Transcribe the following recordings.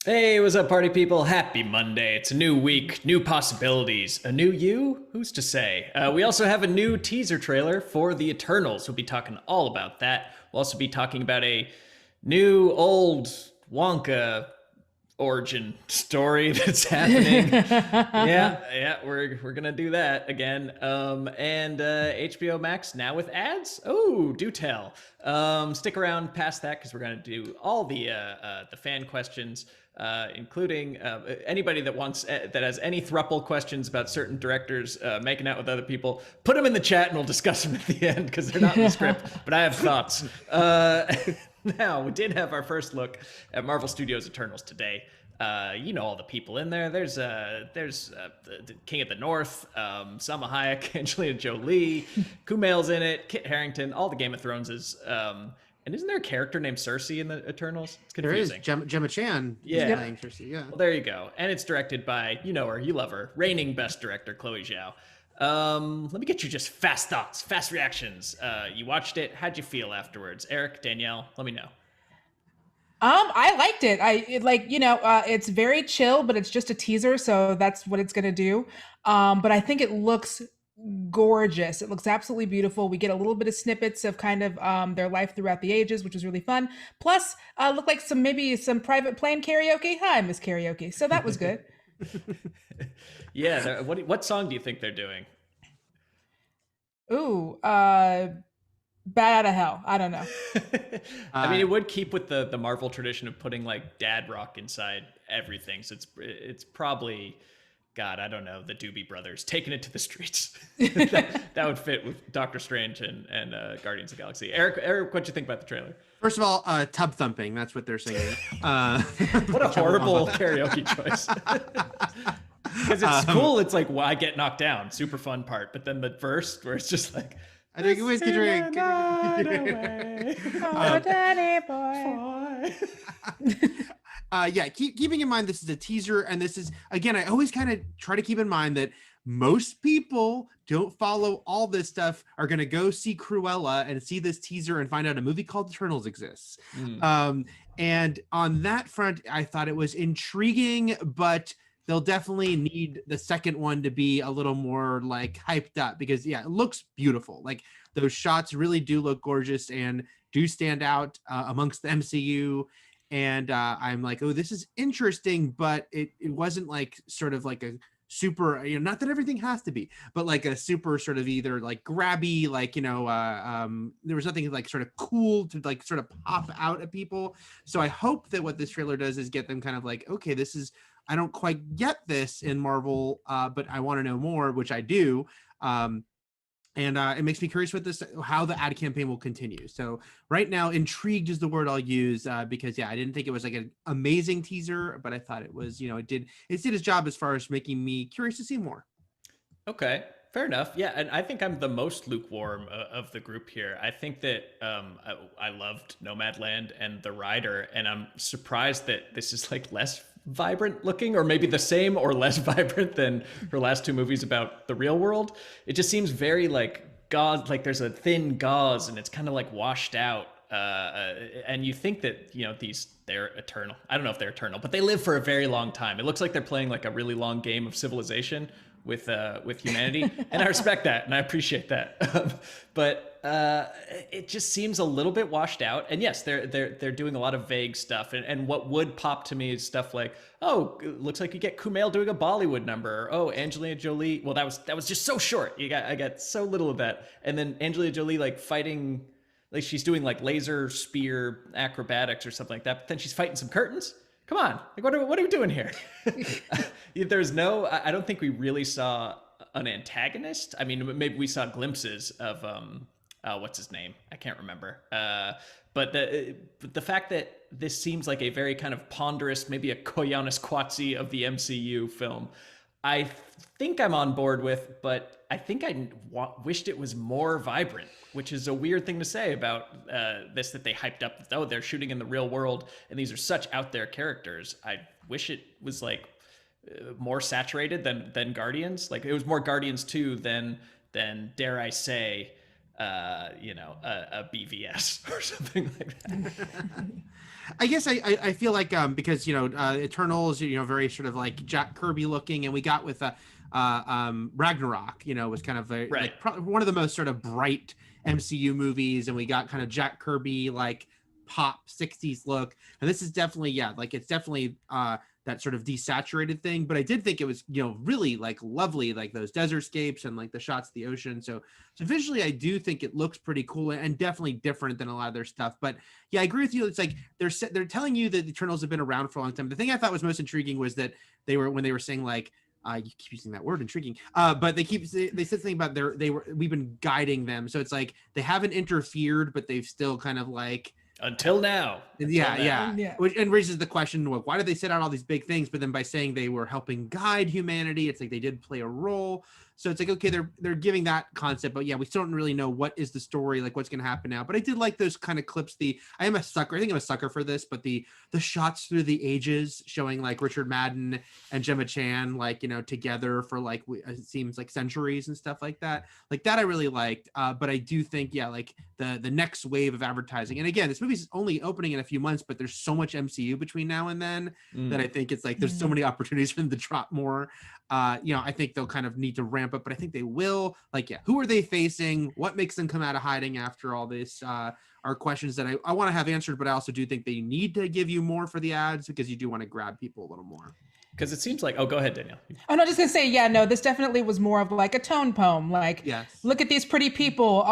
Hey, what's up, party people? Happy Monday. It's a new week, new possibilities. A new you? Who's to say? We also have a new teaser trailer for The Eternals. We'll be talking all about that. We'll also be talking about a new old Wonka origin story that's happening. Yeah, we're gonna do that again. And HBO Max now with ads. Oh, do tell. Stick around past that because we're gonna do all the fan questions, including anybody that wants that has any thruple questions about certain directors making out with other people. Put them in the chat and we'll discuss them at the end because they're not in the script. But I have thoughts. Now, we did have our first look at Marvel Studios Eternals today. You know all the people in there. There's the King of the North, Salma Hayek, Angelina Jolie, Kumail's in it, Kit Harington, all the Game of Throneses. And isn't there a character named Cersei in the Eternals? It's confusing. There is. Gemma Chan is playing Cersei, yeah. Well, there you go. And it's directed by, you know her, you love her, reigning best director, Chloe Zhao. Let me get you just fast thoughts, fast reactions. You watched it. How'd you feel afterwards? Eric, Danielle, let me know. I liked it. It's very chill, but it's just a teaser, so that's what it's gonna do. But I think it looks gorgeous. It looks absolutely beautiful. We get a little bit of snippets of kind of their life throughout the ages, which was really fun. Plus, looked like maybe some private plane karaoke. Hi, Miss Karaoke. So that was good. Yeah. What song do you think they're doing? Ooh, Bad Out of Hell. I don't know. I mean, it would keep with the Marvel tradition of putting like dad rock inside everything. So it's probably, God, I don't know, the Doobie Brothers taking it to the streets. that would fit with Doctor Strange and Guardians of the Galaxy. Eric, what'd you think about the trailer? First of all, tub thumping. That's what they're singing. What a horrible karaoke choice. Because it's cool. It's like, well, I get knocked down. Super fun part. But then the verse where it's just like, I drink a whiskey drink. Danny boy. Keeping in mind this is a teaser, and this is, again, I always kind of try to keep in mind that most people don't follow all this stuff, are going to go see Cruella and see this teaser and find out a movie called Eternals exists. And on that front, I thought it was intriguing, but they'll definitely need the second one to be a little more like hyped up because it looks beautiful. Like those shots really do look gorgeous and do stand out amongst the MCU. And I'm like, oh, this is interesting, but it wasn't like sort of like a super, not that everything has to be, but like a super sort of either like grabby, like, there was nothing like sort of cool to like sort of pop out at people. So I hope that what this trailer does is get them kind of like, okay, I don't quite get this in Marvel, but I want to know more, which I do. And it makes me curious with how the ad campaign will continue. So right now, intrigued is the word I'll use because I didn't think it was like an amazing teaser, but I thought it was, it did its job as far as making me curious to see more. Okay. Fair enough. Yeah, and I think I'm the most lukewarm of the group here. I think that I loved Nomadland and The Rider, and I'm surprised that this is like less vibrant looking, or maybe the same or less vibrant than her last two movies about the real world. It just seems very like gauze, like there's a thin gauze, and it's kind of like washed out. And you think that they're eternal. I don't know if they're eternal, but they live for a very long time. It looks like they're playing like a really long game of Civilization with humanity, and I respect that and I appreciate that. But it just seems a little bit washed out. And yes, they're doing a lot of vague stuff. And what would pop to me is stuff like, oh, it looks like you get Kumail doing a Bollywood number. Or, oh, Angelina Jolie. Well, that was just so short. I got so little of that. And then Angelina Jolie like fighting, like she's doing like laser spear acrobatics or something like that. But then she's fighting some curtains. Come on, like what are we doing here? I don't think we really saw an antagonist. I mean, maybe we saw glimpses of what's his name? I can't remember. But the fact that this seems like a very kind of ponderous, maybe a Koyaanisqatsi of the MCU film, I think I'm on board with, but I think I wished it was more vibrant, which is a weird thing to say about this, that they hyped up. Oh, they're shooting in the real world, and these are such out there characters. I wish it was like more saturated than Guardians. Like it was more Guardians 2 than dare I say, a BVS or something like that. I guess I feel like because Eternals, very sort of like Jack Kirby looking, and we got with Ragnarok, was kind of Right. one of the most sort of bright MCU movies, and we got kind of Jack Kirby like pop 60s look, and this is definitely it's definitely that sort of desaturated thing, but I did think it was really like lovely, like those desert scapes and like the shots of the ocean. So visually I do think it looks pretty cool and definitely different than a lot of their stuff. But yeah, I agree with you. It's like they're telling you that the Eternals have been around for a long time. The thing I thought was most intriguing was that when they were saying like you keep using that word, intriguing, but they said something about we've been guiding them, so it's like they haven't interfered, but they've still kind of like until now. Which and raises the question, well, why did they set out all these big things, but then by saying they were helping guide humanity, it's like they did play a role. So it's like, okay, they're giving that concept, but yeah, we still don't really know what is the story, like what's going to happen now. But I did like those kind of clips. I am a sucker. I think I'm a sucker for this, but the shots through the ages showing like Richard Madden and Gemma Chan, like, together for like, it seems like centuries and stuff like that I really liked. But I do think, like the next wave of advertising. And again, this movie's only opening in a few months, but there's so much MCU between now and then that I think it's like, there's so many opportunities for them to drop more. I think they'll kind of need to ramp up, but I think they will. Like, who are they facing? What makes them come out of hiding after all this? Are questions that I want to have answered, but I also do think they need to give you more for the ads because you do want to grab people a little more. Because it seems like, go ahead, Danielle. I'm not just gonna say, this definitely was more of like a tone poem. Like, look at these pretty people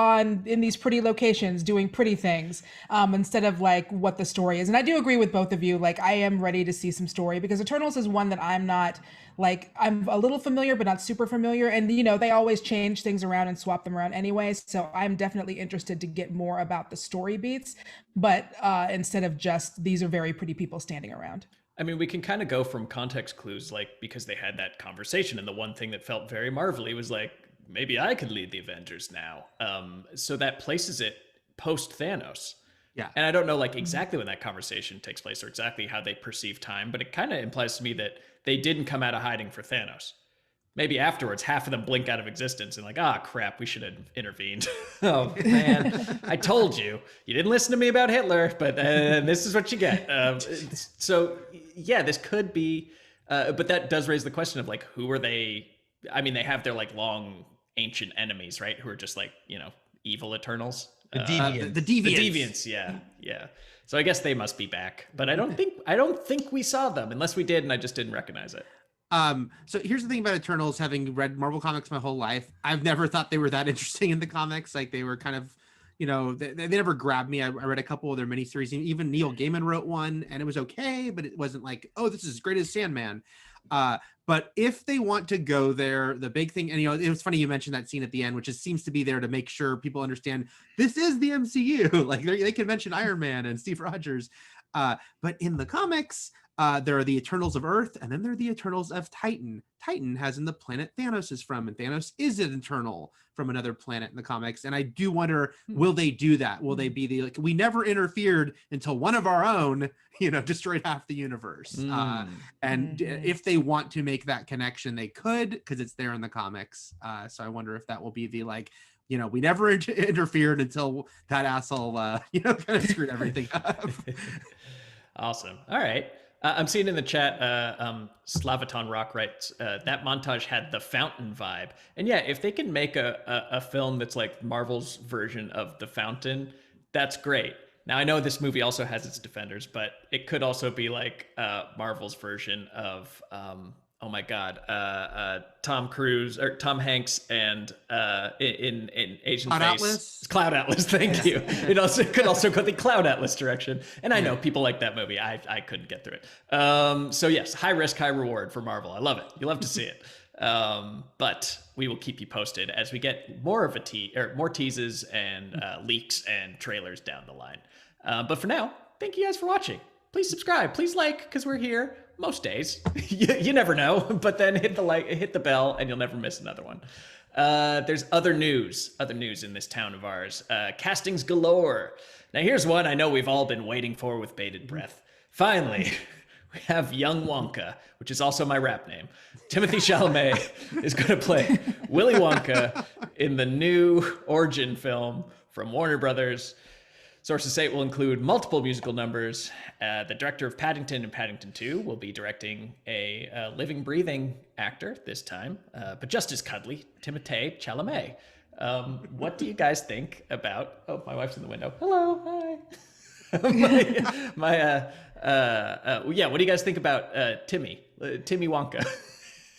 in these pretty locations doing pretty things, instead of like what the story is. And I do agree with both of you. Like, I am ready to see some story because Eternals is one that I'm not like, I'm a little familiar, but not super familiar. And they always change things around and swap them around anyway. So I'm definitely interested to get more about the story beats, but instead of just these are very pretty people standing around. I mean, we can kind of go from context clues, like, because they had that conversation, and the one thing that felt very Marvel-y was like, maybe I could lead the Avengers now. So that places it post Thanos. Yeah. And I don't know like exactly when that conversation takes place or exactly how they perceive time, but it kind of implies to me that they didn't come out of hiding for Thanos. Maybe afterwards, half of them blink out of existence and like, crap, we should have intervened. Oh, man, I told you. You didn't listen to me about Hitler, but this is what you get. So, this could be, but that does raise the question of like, who are they? I mean, they have their like long ancient enemies, right? Who are just like, evil Eternals. The Deviants. The Deviants, yeah. So I guess they must be back, but I don't think we saw them unless we did and I just didn't recognize it. So here's the thing about Eternals, having read Marvel comics my whole life, I've never thought they were that interesting in the comics. Like they were kind of, they never grabbed me. I read a couple of their miniseries. Even Neil Gaiman wrote one and it was okay, but it wasn't like, oh, this is as great as Sandman. But if they want to go there, the big thing, and it was funny you mentioned that scene at the end, which seems to be there to make sure people understand this is the MCU. Like they can mention Iron Man and Steve Rogers. But in the comics, there are the Eternals of Earth, and then there are the Eternals of Titan. Titan has in the planet Thanos is from, and Thanos is an Eternal from another planet in the comics. And I do wonder, will they do that? Will they be we never interfered until one of our own, destroyed half the universe. And if they want to make that connection, they could, because it's there in the comics. So I wonder if that will be the we never interfered until that asshole, kind of screwed everything up. Awesome. All right. I'm seeing in the chat, Slavaton Rock writes, that montage had the Fountain vibe. And if they can make a film that's like Marvel's version of The Fountain, that's great. Now, I know this movie also has its defenders, but it could also be like Marvel's version of, Tom Cruise or Tom Hanks and in Asian Cloud Face. Atlas? Cloud Atlas, thank you. It could also go the Cloud Atlas direction. And I know people like that movie. I couldn't get through it. So yes, high risk, high reward for Marvel. I love it. You love to see it. But we will keep you posted as we get more of more teases and leaks and trailers down the line. But for now, thank you guys for watching. Please subscribe. Please like, because we're here most days. You never know, but then hit the bell, and you'll never miss another one. There's other news in this town of ours. Castings galore. Now here's one I know we've all been waiting for with bated breath. Finally, we have young Wonka, which is also my rap name. Timothée Chalamet is going to play Willy Wonka in the new Origin film from Warner Brothers. Sources say it will include multiple musical numbers. The director of Paddington and Paddington 2 will be directing a living, breathing actor this time, but just as cuddly, Timothée Chalamet. What do you guys think about? Oh, my wife's in the window. Hello, hi. Yeah. What do you guys think about Timmy Wonka?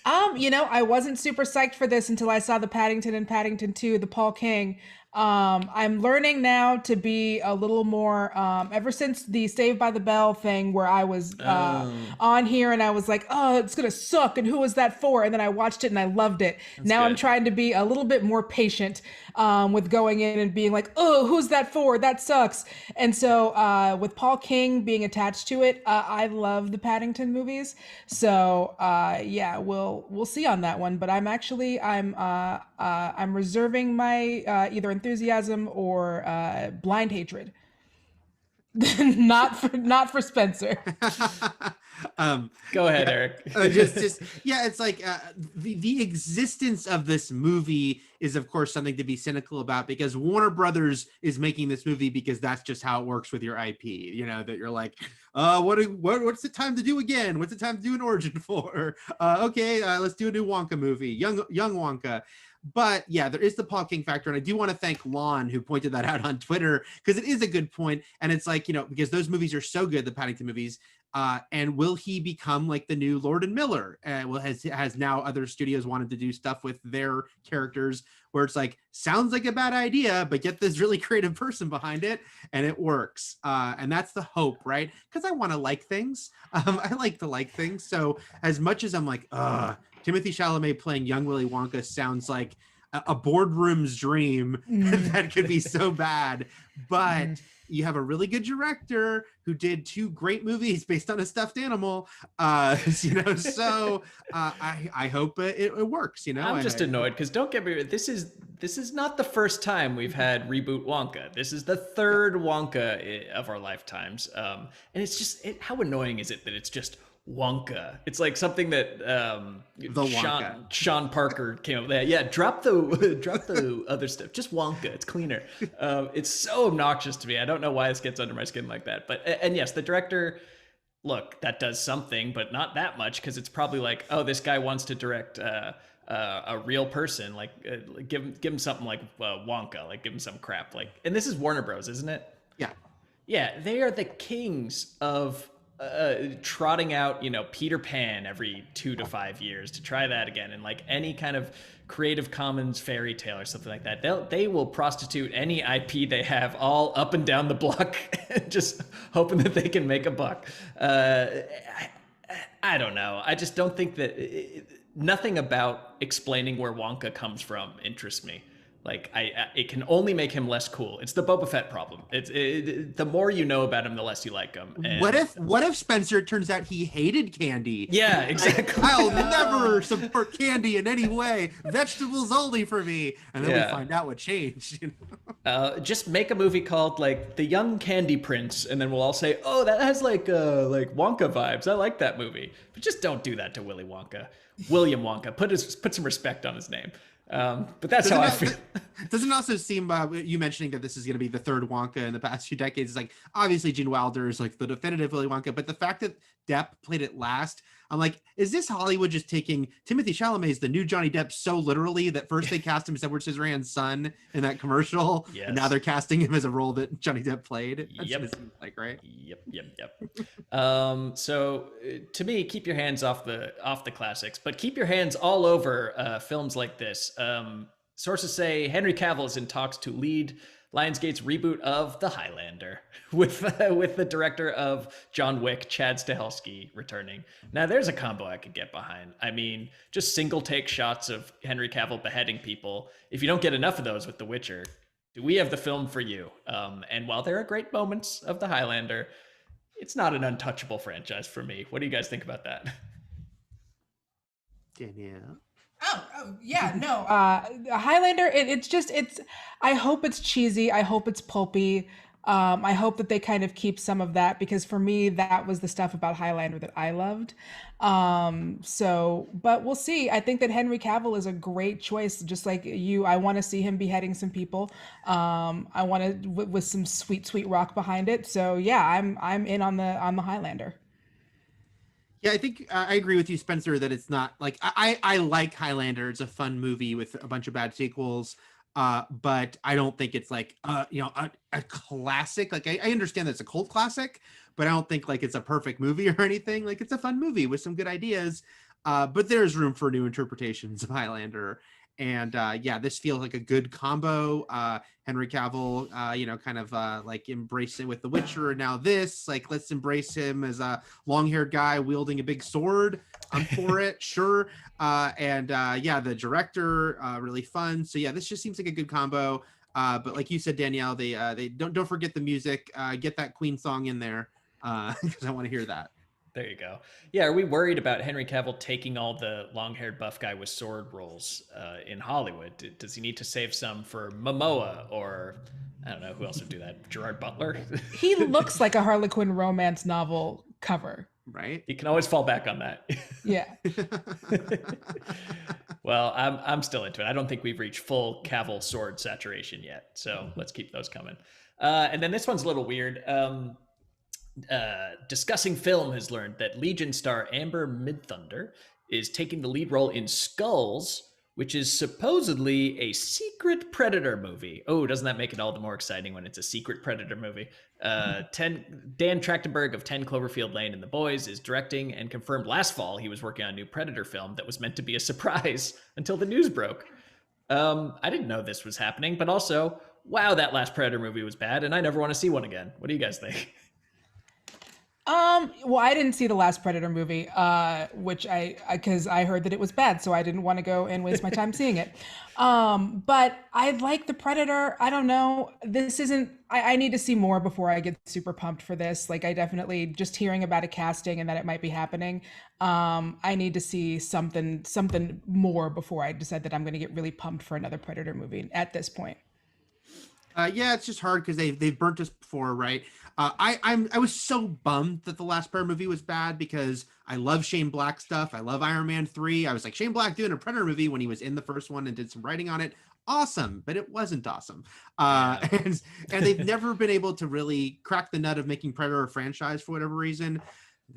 I wasn't super psyched for this until I saw the Paddington and Paddington 2, the Paul King. I'm learning now to be a little more, ever since the Saved by the Bell thing where I was on here and I was like, oh, it's going to suck. And who was that for? And then I watched it and I loved it. Now good. I'm trying to be a little bit more patient with going in and being like, oh, who's that for? That sucks. And so with Paul King being attached to it, I love the Paddington movies. So yeah, we'll see on that one. But I'm reserving my either enthusiasm or blind hatred. not for Spencer. Go ahead, Eric. Yeah, it's like the existence of this movie is of course something to be cynical about, because Warner Brothers is making this movie because that's just how it works with your IP. You know, that you're like, what's the time to do again? What's the time to do an origin for? Let's do a new Wonka movie, young Wonka. But yeah, there is the Paul King factor. And I do want to thank Lon, who pointed that out on Twitter, because it is a good point. And it's like, because those movies are so good, the Paddington movies. And will he become like the new Lord and Miller? Has now other studios wanted to do stuff with their characters where it's like, sounds like a bad idea, but get this really creative person behind it and it works. And that's the hope, right? Because I want to like things. I like to like things. So as much as I'm like, Timothée Chalamet playing young Willy Wonka sounds like a boardroom's dream. That could be so bad. But you have a really good director who did 2 great movies based on a stuffed animal. So I hope it works. I'm just annoyed because don't get me wrong, this is not the first time we've had reboot Wonka. This is the 3rd Wonka of our lifetimes. And it's just how annoying is it that it's just Wonka? It's like something that Sean Parker came up with. Yeah, drop the other stuff. Just Wonka. It's cleaner. It's so obnoxious to me. I don't know why this gets under my skin like that. But and yes, the director. Look, that does something, but not that much, because it's probably like, oh, this guy wants to direct a real person. Like, give him something like Wonka. Like, give him some crap. Like, and this is Warner Bros, isn't it? Yeah. Yeah, they are the kings of trotting out, Peter Pan every 2 to 5 years to try that again, and like any kind of Creative Commons fairy tale or something like that. They will prostitute any IP they have all up and down the block, just hoping that they can make a buck. I don't know. I just don't think that nothing about explaining where Wonka comes from interests me. Like, it can only make him less cool. It's the Boba Fett problem. The more you know about him, the less you like him. And what if Spencer, it turns out he hated candy? Yeah, exactly. Like, I'll never support candy in any way. Vegetables only for me. And then we find out what changed. Just make a movie called like The Young Candy Prince, and then we'll all say, "Oh, that has like Wonka vibes. I like that movie." But just don't do that to Willy Wonka. William Wonka. Put some respect on his name. But that's how I feel. Doesn't also seem, you mentioning that this is going to be the 3rd Wonka in the past few decades, is like, obviously Gene Wilder is like the definitive Willy Wonka, but the fact that Depp played it last, I'm like, is this Hollywood just taking Timothée Chalamet as the new Johnny Depp so literally that first they cast him as Edward Scissorhands' son in that commercial, and now they're casting him as a role that Johnny Depp played? That's what it seems like, right? Yep. So to me, keep your hands off the classics, but keep your hands all over films like this. Sources say Henry Cavill is in talks to lead Lionsgate's reboot of The Highlander, with the director of John Wick, Chad Stahelski, returning. Now, there's a combo I could get behind. I mean, just single take shots of Henry Cavill beheading people. If you don't get enough of those with The Witcher, do we have the film for you? And while there are great moments of The Highlander, it's not an untouchable franchise for me. What do you guys think about that? Danielle? Oh yeah, no. Highlander, it's I hope it's cheesy. I hope it's pulpy. I hope that they kind of keep some of that, because for me, that was the stuff about Highlander that I loved. But we'll see. I think that Henry Cavill is a great choice. Just like you, I want to see him beheading some people. I want to with some sweet, sweet rock behind it. So yeah, I'm in on the Highlander. Yeah, I think I agree with you, Spencer, that it's not like I like Highlander. It's a fun movie with a bunch of bad sequels. But I don't think it's like a classic. Like I understand that it's a cult classic, but I don't think like it's a perfect movie or anything. Like it's a fun movie with some good ideas. But there's room for new interpretations of Highlander. And yeah, this feels like a good combo. Henry Cavill, kind of like embrace it with The Witcher, and now this, like, let's embrace him as a long-haired guy wielding a big sword. I'm for it, sure. Yeah, the director, really fun. So yeah, this just seems like a good combo. But like you said, Danielle, they don't forget the music. Get that Queen song in there, because I want to hear that. There you go. Yeah, are we worried about Henry Cavill taking all the long-haired buff guy with sword roles in Hollywood? Does he need to save some for Momoa, or I don't know who else would do that? Gerard Butler? He looks like a Harlequin romance novel cover. Right? He can always fall back on that. Yeah. Well, I'm still into it. I don't think we've reached full Cavill sword saturation yet, so let's keep those coming. And then this one's a little weird. Discussing Film has learned that Legion star Amber Midthunder is taking the lead role in Skulls, which is supposedly a secret Predator movie. Oh, doesn't that make it all the more exciting when it's a secret Predator movie? Dan Trachtenberg of 10 Cloverfield Lane and The Boys is directing, and confirmed last fall he was working on a new Predator film that was meant to be a surprise until the news broke. I didn't know this was happening, but also, wow, that last Predator movie was bad, and I never want to see one again. What do you guys think? Well, I didn't see the last Predator movie, which because I heard that it was bad, so I didn't want to go and waste my time seeing it. But I like the Predator. I don't know. This isn't, I need to see more before I get super pumped for this. Like, I definitely, just hearing about a casting and that it might be happening, I need to see something more before I decide that I'm going to get really pumped for another Predator movie at this point. Yeah, it's just hard because they've burnt us before, right? I was so bummed that the last Predator movie was bad, because I love Shane Black stuff. I love Iron Man 3. I was like, Shane Black doing a Predator movie when he was in the first one and did some writing on it. Awesome, but it wasn't awesome. And they've never been able to really crack the nut of making Predator a franchise for whatever reason.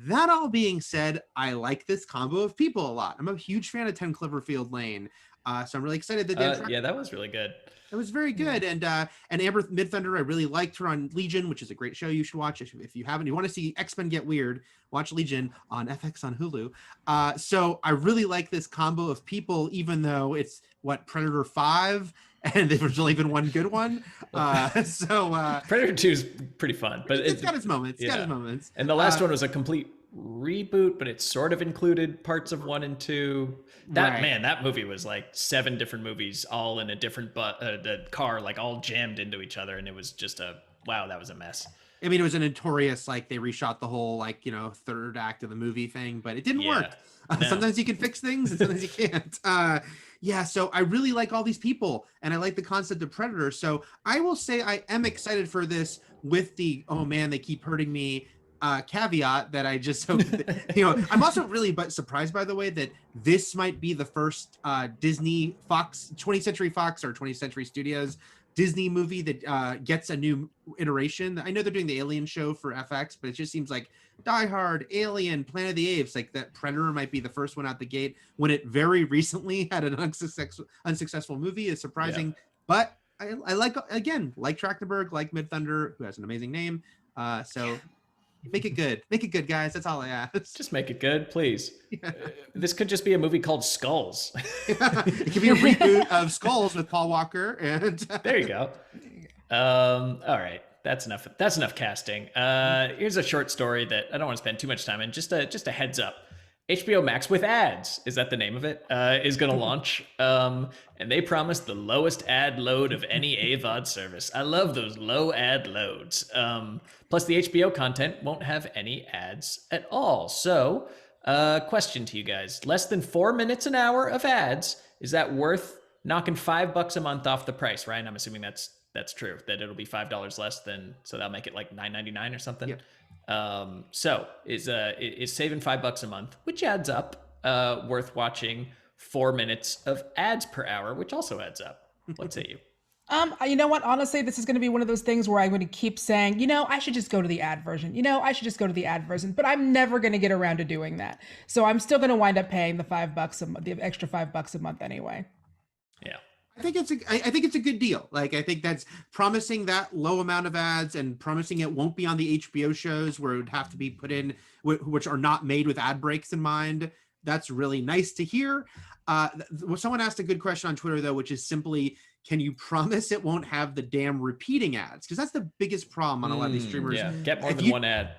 That all being said, I like this combo of people a lot. I'm a huge fan of 10 Cloverfield Lane. So I'm really excited that yeah, that was really good. It was very good. And Amber Midthunder, I really liked her on Legion, which is a great show you should watch. If you haven't, you want to see X-Men get weird, watch Legion on FX on Hulu. So I really like this combo of people, even though it's Predator 5, and there's only been one good one. Predator 2 is pretty fun, but it's got its moments. It's got its moments. And the last one was a complete reboot, but it sort of included parts of 1 and 2. That movie was like 7 different movies all in a different the car, like all jammed into each other, and it was just that was a mess. I mean, it was a notorious, like, they reshot the whole, like, third act of the movie thing, but it didn't work. No. Sometimes you can fix things and sometimes you can't. So I really like all these people, and I like the concept of Predator. So I will say I am excited for this, with the, oh man, they keep hurting me caveat that I just hope that, I'm also really surprised, by the way, that this might be the first Disney Fox 20th Century Fox or 20th Century Studios Disney movie that gets a new iteration. I know they're doing the Alien show for FX, but it just seems like Die Hard, Alien, Planet of the Apes, like that Predator might be the first one out the gate, when it very recently had an unsuccessful movie. Is surprising. But I like Trachtenberg, like Midthunder, who has an amazing name. Make it good, guys. That's all I ask. Just make it good, please. Yeah. This could just be a movie called Skulls. It could be a reboot of Skulls with Paul Walker. And there you go. All right, that's enough casting. Here's a short story that I don't want to spend too much time in. Just a heads up. HBO Max with ads, is that the name of it, is going to launch. And they promised the lowest ad load of any AVOD service. I love those low ad loads. Plus, the HBO content won't have any ads at all. So, question to you guys. Less than 4 minutes an hour of ads, is that worth knocking $5 a month off the price, Ryan? I'm assuming that's That's true. That it'll be $5 less than, so that'll make it like $9.99 or something. Yep. So is saving $5 a month, which adds up. Worth watching 4 minutes of ads per hour, which also adds up. What say you? You know what? Honestly, this is going to be one of those things where I'm going to keep saying, I should just go to the ad version. I should just go to the ad version. But I'm never going to get around to doing that. So I'm still going to wind up paying the $5 a month, the extra $5 a month anyway. Yeah. I think it's a good deal. Like, I think that's promising that low amount of ads and promising it won't be on the HBO shows where it would have to be put in, which are not made with ad breaks in mind. That's really nice to hear. Someone asked a good question on Twitter, though, which is simply, can you promise it won't have the damn repeating ads? Because that's the biggest problem on a lot of these streamers. Yeah, get more than one ad.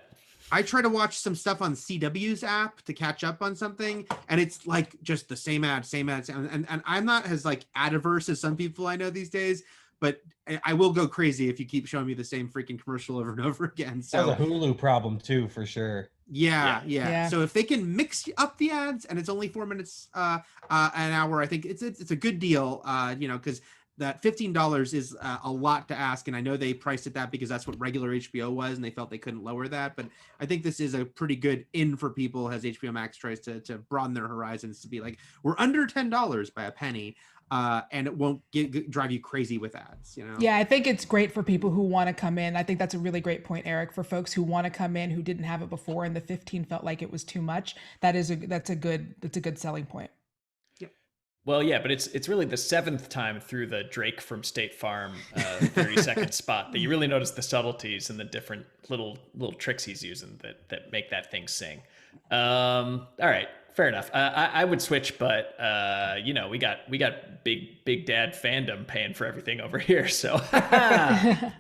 I try to watch some stuff on CW's app to catch up on something, and it's like just the same ad. And I'm not as like ad averse as some people I know these days, but I will go crazy if you keep showing me the same freaking commercial over and over again. So that's a Hulu problem too, for sure. Yeah. So if they can mix up the ads and it's only 4 minutes an hour, I think it's a good deal. Because that $15 is a lot to ask, and I know they priced it that because that's what regular HBO was, and they felt they couldn't lower that. But I think this is a pretty good in for people as HBO Max tries to broaden their horizons to be like, we're under $10 by a penny, and it won't drive you crazy with ads. Yeah, I think it's great for people who want to come in. I think that's a really great point, Eric, for folks who want to come in who didn't have it before, and the 15 felt like it was too much. That's a good selling point. Well, yeah, but it's really the 7th time through the Drake from State Farm 30-second spot that you really notice the subtleties and the different little tricks he's using that make that thing sing. All right, fair enough. I would switch, but we got big dad fandom paying for everything over here. So I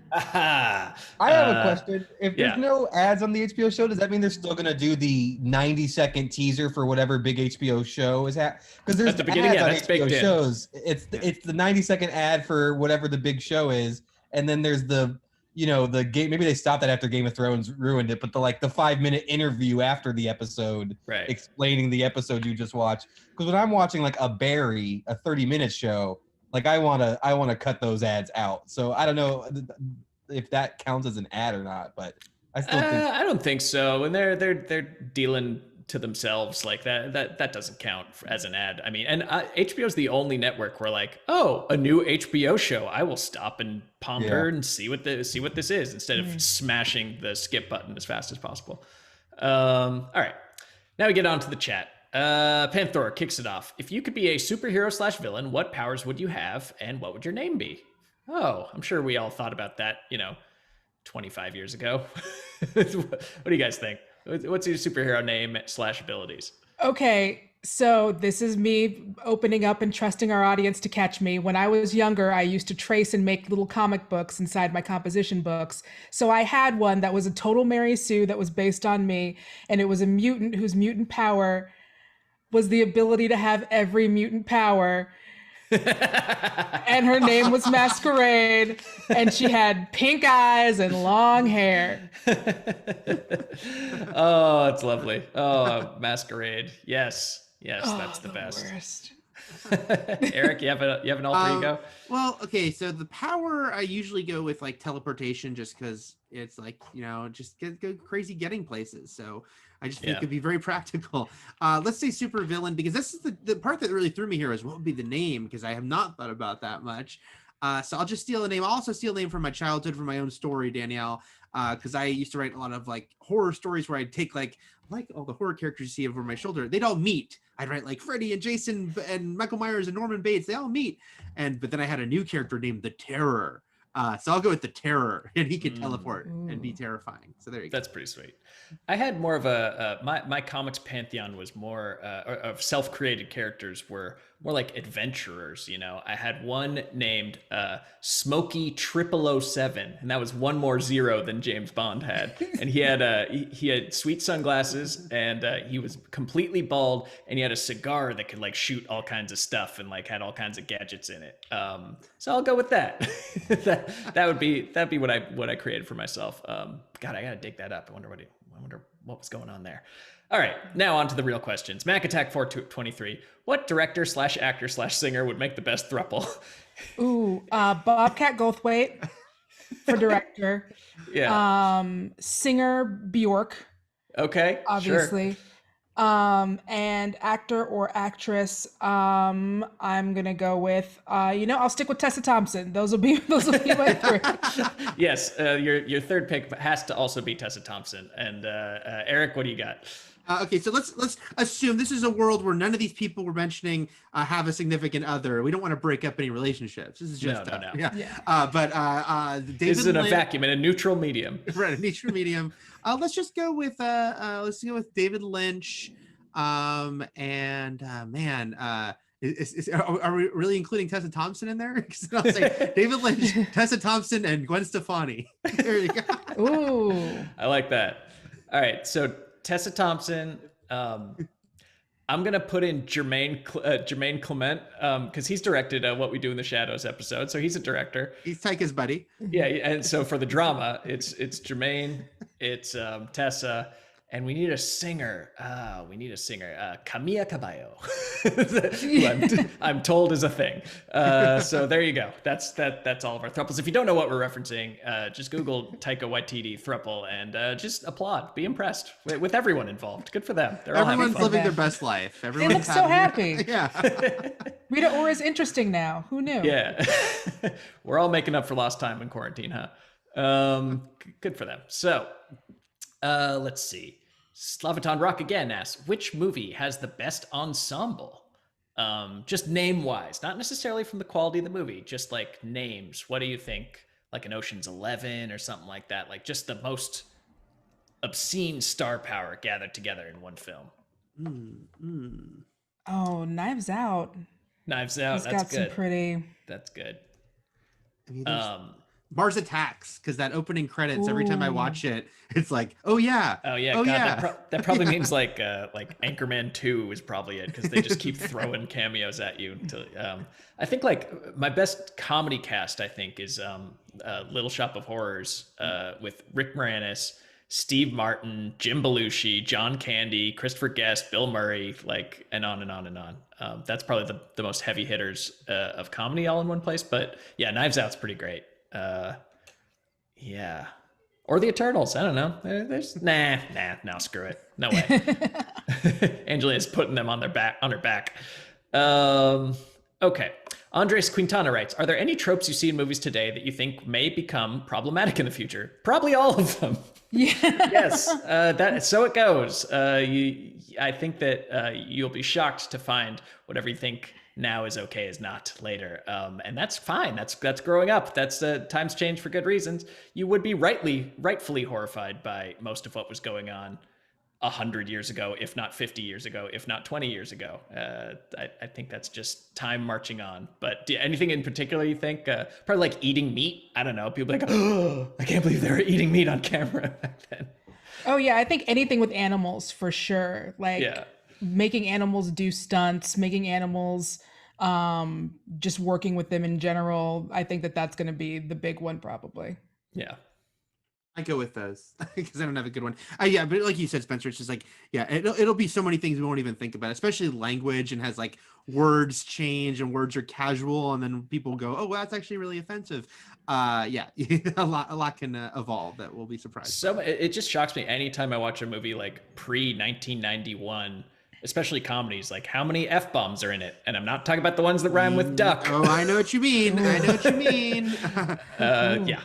have a question. If there's no ads on the HBO show, does that mean they're still going to do the 90-second teaser for whatever big HBO show is at? Because there's at the beginning, ads on HBO shows. It's the 90-second ad for whatever the big show is, and then there's the game. Maybe they stopped that after Game of Thrones ruined it, but the 5-minute interview after the episode, explaining the episode you just watched. Because when I'm watching like a Barry, a 30-minute show, like I want to cut those ads out. So I don't know if that counts as an ad or not, but I still think I don't think so. And they're dealing to themselves like that doesn't count as an ad. I mean, and HBO is the only network where like, oh, a new HBO show, I will stop and ponder and see what this is instead of smashing the skip button as fast as possible. All right, now we get on to the chat. Panthor kicks it off. If you could be a superhero / villain, what powers would you have and what would your name be? Oh, I'm sure we all thought about that, 25 years ago. What do you guys think? What's your superhero name / abilities? Okay, so this is me opening up and trusting our audience to catch me. When I was younger, I used to trace and make little comic books inside my composition books. So I had one that was a total Mary Sue that was based on me, and it was a mutant whose mutant power was the ability to have every mutant power. And her name was Masquerade, and she had pink eyes and long hair. Oh, it's lovely. Oh, Masquerade. Yes, that's the best. Worst. Eric, you have an alter ego? Well, okay, so the power I usually go with like teleportation, just because it's like just go crazy getting places. So I just think it'd be very practical. Let's say super villain, because this is the part that really threw me here is what would be the name, because I have not thought about that much. So I'll just steal a name. I'll also steal a name from my childhood, from my own story, Danielle, because I used to write a lot of like horror stories where I'd take like all the horror characters you see over my shoulder. They'd all meet. I'd write like Freddy and Jason and Michael Myers and Norman Bates. They all meet. But then I had a new character named the Terror. So I'll go with the Terror, and he could teleport and be terrifying. So there you go. That's pretty sweet. I had more of my comics pantheon was more of self-created characters were more like adventurers. I had one named Smokey 007, and that was one more zero than James Bond had. And he had sweet sunglasses, and he was completely bald, and he had a cigar that could like shoot all kinds of stuff and like had all kinds of gadgets in it. So I'll go with that. that'd be what I created for myself. God, I gotta dig that up. I wonder what was going on there. All right, now on to the real questions. Mac Attack 423. What director / actor / singer would make the best throuple? Ooh, Bobcat Goldthwait for director. Yeah. Singer Bjork, Okay, obviously. sure. And actor or actress, I'm gonna go with I'll stick with Tessa Thompson. Those will be my three. Yes, your third pick has to also be Tessa Thompson. And Eric, what do you got? Okay, so let's assume this is a world where none of these people we're mentioning have a significant other. We don't want to break up any relationships. This is just no. Yeah. But David This is in a Lynch, vacuum, in a neutral medium. right? A neutral medium. Let's just go with David Lynch. Man, are we really including Tessa Thompson in there? Because I'll say David Lynch, Tessa Thompson, and Gwen Stefani. There you go. Ooh, I like that. All right, so Tessa Thompson. I'm gonna put in Jermaine Clement because he's directed What We Do in the Shadows episode, so he's a director. He's Taika's buddy. Yeah, and so for the drama, it's Jermaine, it's Tessa, and we need a singer. Camilla Cabello, who I'm told is a thing. So there you go. That's all of our thruples. If you don't know what we're referencing, just Google Taika Waititi thruple and just applaud. Be impressed with everyone involved. Good for them. Everyone's living their best life. They look so happy. Yeah. Rita Ora is interesting now. Who knew? Yeah. We're all making up for lost time in quarantine, huh? Good for them. So let's see. Slavaton Rock again asks, which movie has the best ensemble? Just name-wise, not necessarily from the quality of the movie, just like names. What do you think? Like an Ocean's 11 or something like that? Like just the most obscene star power gathered together in one film. Oh, Knives Out. Knives Out, He's that's got good. some pretty... That's good. I mean, Mars Attacks, because that opening credits, every time I watch it, it's like, oh yeah. God, that probably means like Anchorman 2 is probably it, because they just keep throwing cameos at you. Until I think like my best comedy cast, I think, is Little Shop of Horrors with Rick Moranis, Steve Martin, Jim Belushi, John Candy, Christopher Guest, Bill Murray, like, and on and on and on. That's probably the most heavy hitters of comedy all in one place. But yeah, Knives Out's pretty great. Yeah, or the Eternals. I don't know. There's no, screw it. No way. Angelina's putting them on her back. Okay. Andres Quintana writes, are there any tropes you see in movies today that you think may become problematic in the future? Probably all of them. Yeah. Yes. So it goes. I think that you'll be shocked to find whatever you think now is okay is not later. And that's fine. That's growing up. That's times change for good reasons. You would be rightfully horrified by most of what was going on 100 years ago, if not 50 years ago, if not 20 years ago. I think that's just time marching on. But anything in particular you think? Probably like eating meat. I don't know. People are like, oh, I can't believe they were eating meat on camera back then. Oh yeah, I think anything with animals for sure. Like making animals do stunts, making animals just working with them in general. I think that's going to be the big one probably. Yeah. I go with those because I don't have a good one. Yeah, but like you said, Spencer, it's just like, yeah, it'll be so many things we won't even think about, especially language, and has like words change and words are casual, and then people go, oh, well, that's actually really offensive. Yeah, a lot can evolve that will be surprised. So it just shocks me anytime I watch a movie like pre-1991, especially comedies, like how many F-bombs are in it. And I'm not talking about the ones that rhyme with duck. Oh, I know what you mean. Yeah.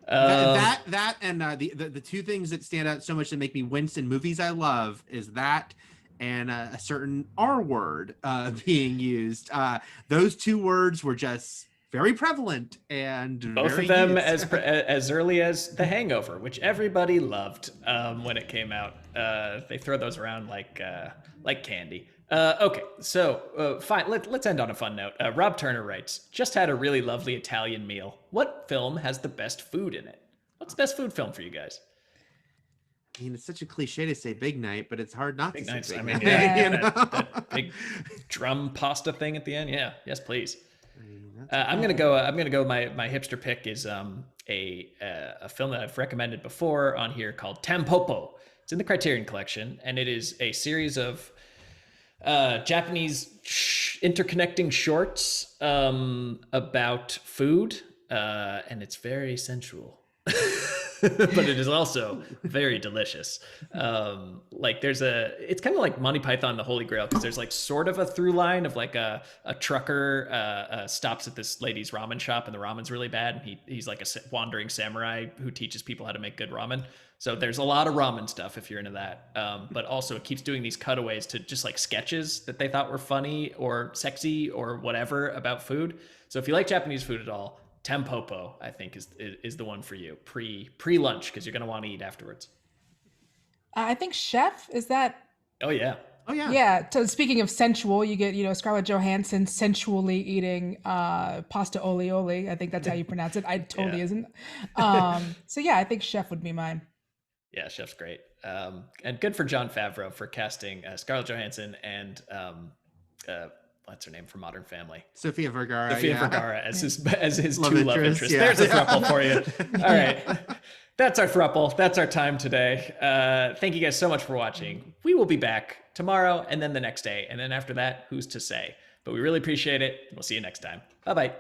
That and the two things that stand out so much that make me wince in movies I love is that and a certain R word being used. Those two words were just very prevalent, and both of them as early as The Hangover, which everybody loved when it came out. They throw those around like candy. Okay, so fine. Let's end on a fun note. Rob Turner writes, just had a really lovely Italian meal. What film has the best food in it? What's the best food film for you guys? I mean, it's such a cliche to say Big Night, but it's hard not to say Big Night. Yeah, that big drum pasta thing at the end. Yeah, yes, please. I'm gonna go. My hipster pick is a film that I've recommended before on here called Tampopo, It's in the Criterion Collection, and it is a series of Japanese interconnecting shorts about food, and it's very sensual. But it is also very delicious. Like it's kind of like Monty Python, the Holy Grail, because there's like sort of a through line of like a trucker stops at this lady's ramen shop and the ramen's really bad. And he's like a wandering samurai who teaches people how to make good ramen. So there's a lot of ramen stuff if you're into that. But also it keeps doing these cutaways to just like sketches that they thought were funny or sexy or whatever about food. So if you like Japanese food at all, Tempopo, I think, is the one for you pre-lunch, because you're going to want to eat afterwards. I think Chef, is that? Oh, yeah. Oh, yeah. Yeah. So speaking of sensual, you get, Scarlett Johansson sensually eating pasta oli oli. I think that's how you pronounce it. I totally isn't. So yeah, I think Chef would be mine. Yeah, Chef's great. And good for Jon Favreau for casting Scarlett Johansson and what's her name from Modern Family? Sofia Vergara. Vergara as his love interest. Yeah. There's a throuple for you. All right. That's our throuple. That's our time today. Thank you guys so much for watching. We will be back tomorrow and then the next day. And then after that, who's to say? But we really appreciate it. We'll see you next time. Bye-bye.